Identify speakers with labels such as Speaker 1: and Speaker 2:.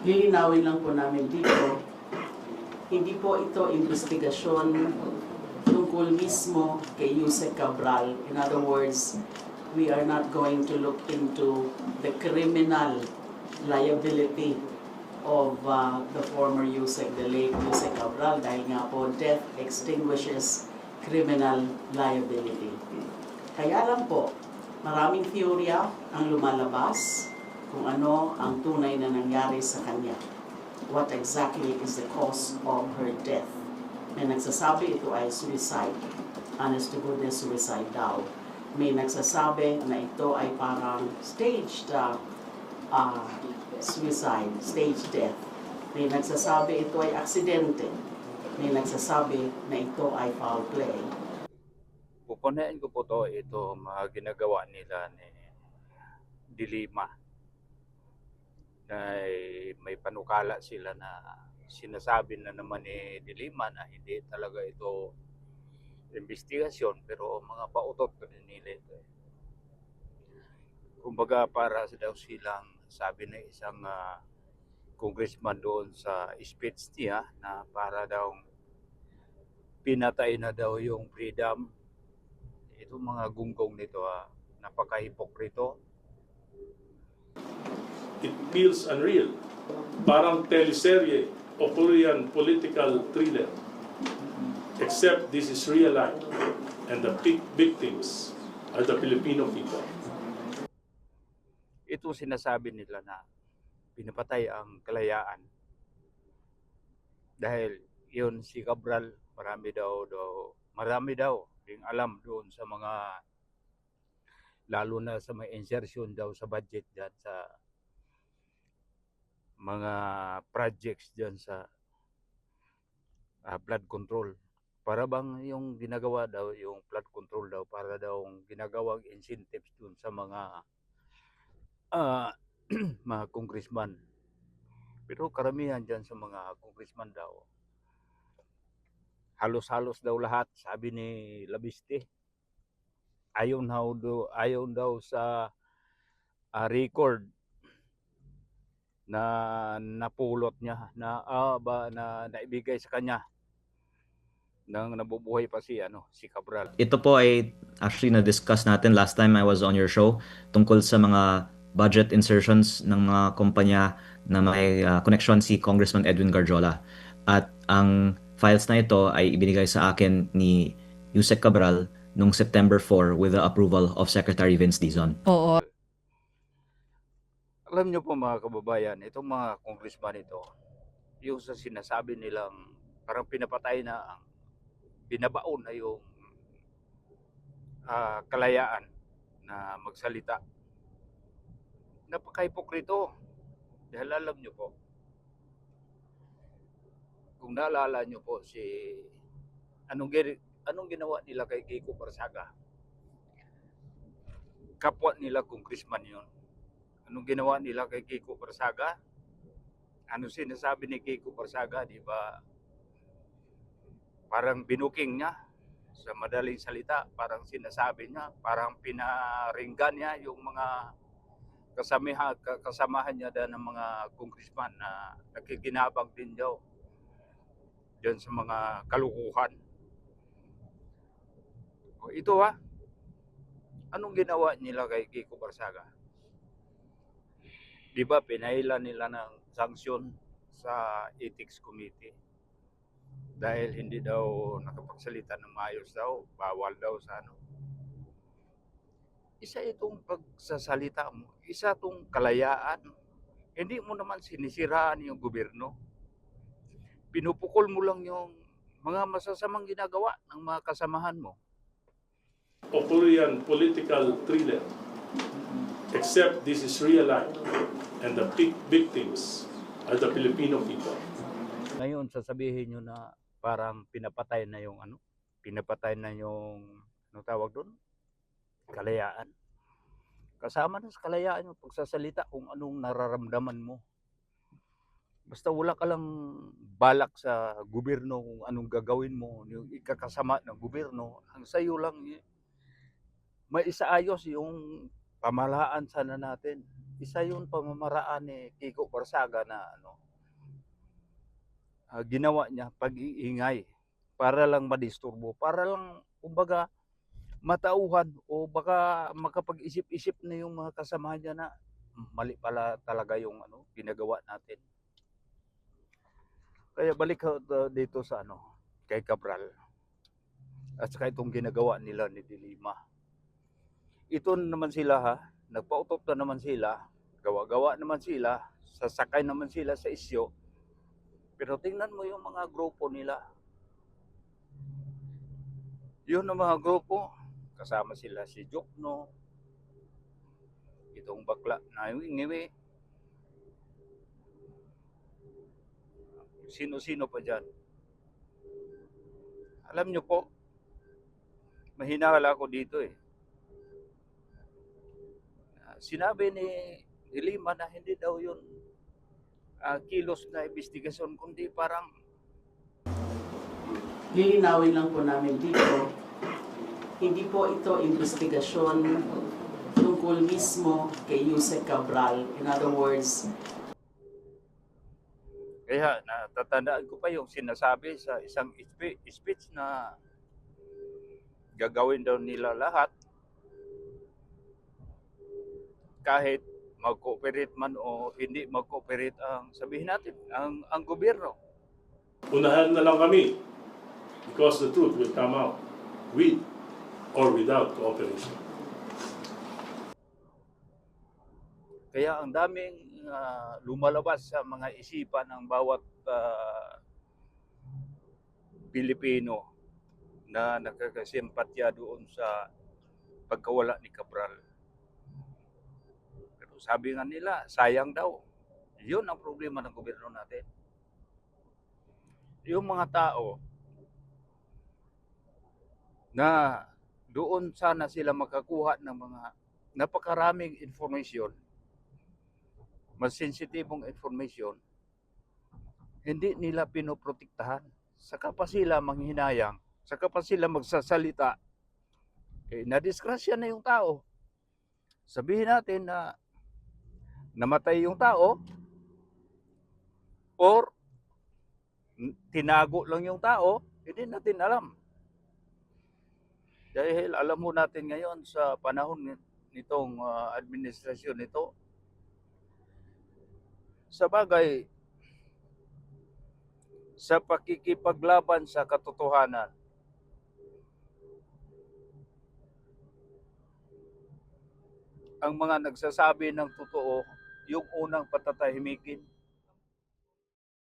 Speaker 1: lilinawin lang po namin dito, hindi po ito investigasyon tungkol mismo kay Yusek Cabral. In other words, we are not going to look into the criminal liability of the former Yusek, the late Yusek Cabral, dahil nga po death extinguishes criminal liability. Kaya lang po, maraming teorya ang lumalabas kung ano ang tunay na nangyari sa kanya. What exactly is the cause of her death? May nagsasabi ito ay suicide. Honest to goodness, suicide daw. May nagsasabi na ito ay parang staged suicide, stage death. May nagsasabi ito ay aksidente. May nagsasabi na ito ay foul play.
Speaker 2: Pupunayan ko po ito mga ginagawa nila ni Dilima. Na may panukala sila na sinasabi na naman ni Dilima na hindi talaga ito investigasyon, pero mga pautot ko din nila ito. Kumbaga para daw silang sabi na isang congressman doon sa speech niya na para daw pinatay na daw yung freedom. Itong mga gunggong nito napaka-hipokrito.
Speaker 3: It feels unreal. Parang teleserye o Korean political thriller. Except this is real life and the victims are the Filipino people.
Speaker 2: Ito sinasabi nila na pinapatay ang kalayaan. Dahil yun si Cabral, marami daw yung alam doon sa mga, lalo na sa may insertion daw sa budget dyan sa mga projects dyan sa flood control. Para bang yung ginagawa daw, yung flood control daw, para daw ginagawang incentives dun sa mga mga congressman. Pero karamihan dyan sa mga congressman daw, halos-halos daw lahat, sabi ni Labiste, ayaw daw sa record na napulot niya na naibigay sa kanya nang nabubuhay pa si Cabral.
Speaker 4: Ito po ay actually na-discuss natin last time I was on your show tungkol sa mga budget insertions ng mga kumpanya na may connection si Congressman Edwin Garjola. At ang files na ito ay ibinigay sa akin ni Yusek Cabral noong September 4 with the approval of Secretary Vince Dizon.
Speaker 5: Oo.
Speaker 2: Alam niyo po mga kababayan, itong mga congressman ito, yung sa sinasabi nilang parang pinapatay na ang binabaon na yung kalayaan na magsalita. Napaka-hipokrito. Dahil alam niyo po, kung naalala niyo po anong ginawa nila kay Kiko Barsaga? Kapwa nila congressman yun. Anong ginawa nila kay Kiko Barsaga? Ano sinasabi ni Kiko Barsaga, di ba? Parang binuking niya, sa madaling salita, parang sinasabi niya, parang pinaringgan niya yung mga kasamahan niya ng mga congressman na nakikinabang din daw diyan sa mga kalukuhan. O ito anong ginawa nila kay Kiko Barsaga? Di ba pinailan nila ng sanksyon sa Ethics Committee dahil hindi daw nakapagsalita ng maayos daw, bawal daw sa Isa itong pagsasalita mo, isa itong kalayaan. Hindi mo naman sinisiraan yung gobyerno. Pinupukol mo lang yung mga masasamang ginagawa ng mga kasamahan mo.
Speaker 3: O Korean political thriller. Except this is real life and the victims are the Filipino people.
Speaker 2: Ngayon sasabihin nyo na parang pinapatay na yung tawag doon? Kalayaan. Kasama na sa kalayaan yung pagsasalita kung anong nararamdaman mo. Basta wala ka lang balak sa gobyerno kung anong gagawin mo, yung ikakasama ng gobyerno, ang sayo lang maisaayos yung pamahalaan sana natin. isa yun pamamaraan ni Kiko Barsaga na ginawa niya pag-iingay para lang madisturbo, para lang kumbaga matauhan o baka makapag-isip-isip na yung mga kasama niya na mali pala talaga yung ginagawa natin. Kaya balik dito sa kay Cabral at saka itong ginagawa nila ni Dilima. Ito naman sila nagpautot na naman sila, gawa-gawa naman sila, sasakay naman sila sa isyo. Pero tingnan mo yung mga grupo nila. Yun ang mga grupo, kasama sila si Jokno, itong bakla na Ngiwi, sino-sino pa dyan. Alam nyo po, mahinahal ako dito Sinabi ni Lima na hindi daw yun kilos na investigasyon, kundi parang
Speaker 1: Lilinawin lang po namin dito, hindi po ito investigasyon tungkol mismo kay Yusek Cabral. In other words,
Speaker 2: kaya natatandaan ko pa yung sinasabi sa isang speech na gagawin daw nila lahat kahit mag-cooperate man o hindi mag-cooperate sabihin natin, ang gobyerno.
Speaker 3: Unahan na lang kami because the truth will come out with or without cooperation.
Speaker 2: Kaya ang daming lumalabas sa mga isipan ng bawat Pilipino na nakakasimpatya doon sa pagkawala ni Cabral. Pero sabi nga nila, sayang daw. Yun ang problema ng gobyerno natin. Yung mga tao na doon sana sila makakuha ng mga napakaraming information, mas sensitibong information, hindi nila pinoprotektahan. Saka pa sila manghinayang, saka pa sila magsasalita, nadisgrasya na yung tao. Sabihin natin na namatay yung tao or tinago lang yung tao, hindi natin alam. Dahil alam mo natin ngayon sa panahon nitong administrasyon nito, sa bagay, sa pakikipaglaban sa katotohanan, ang mga nagsasabi ng totoo, yung unang patatahimikin.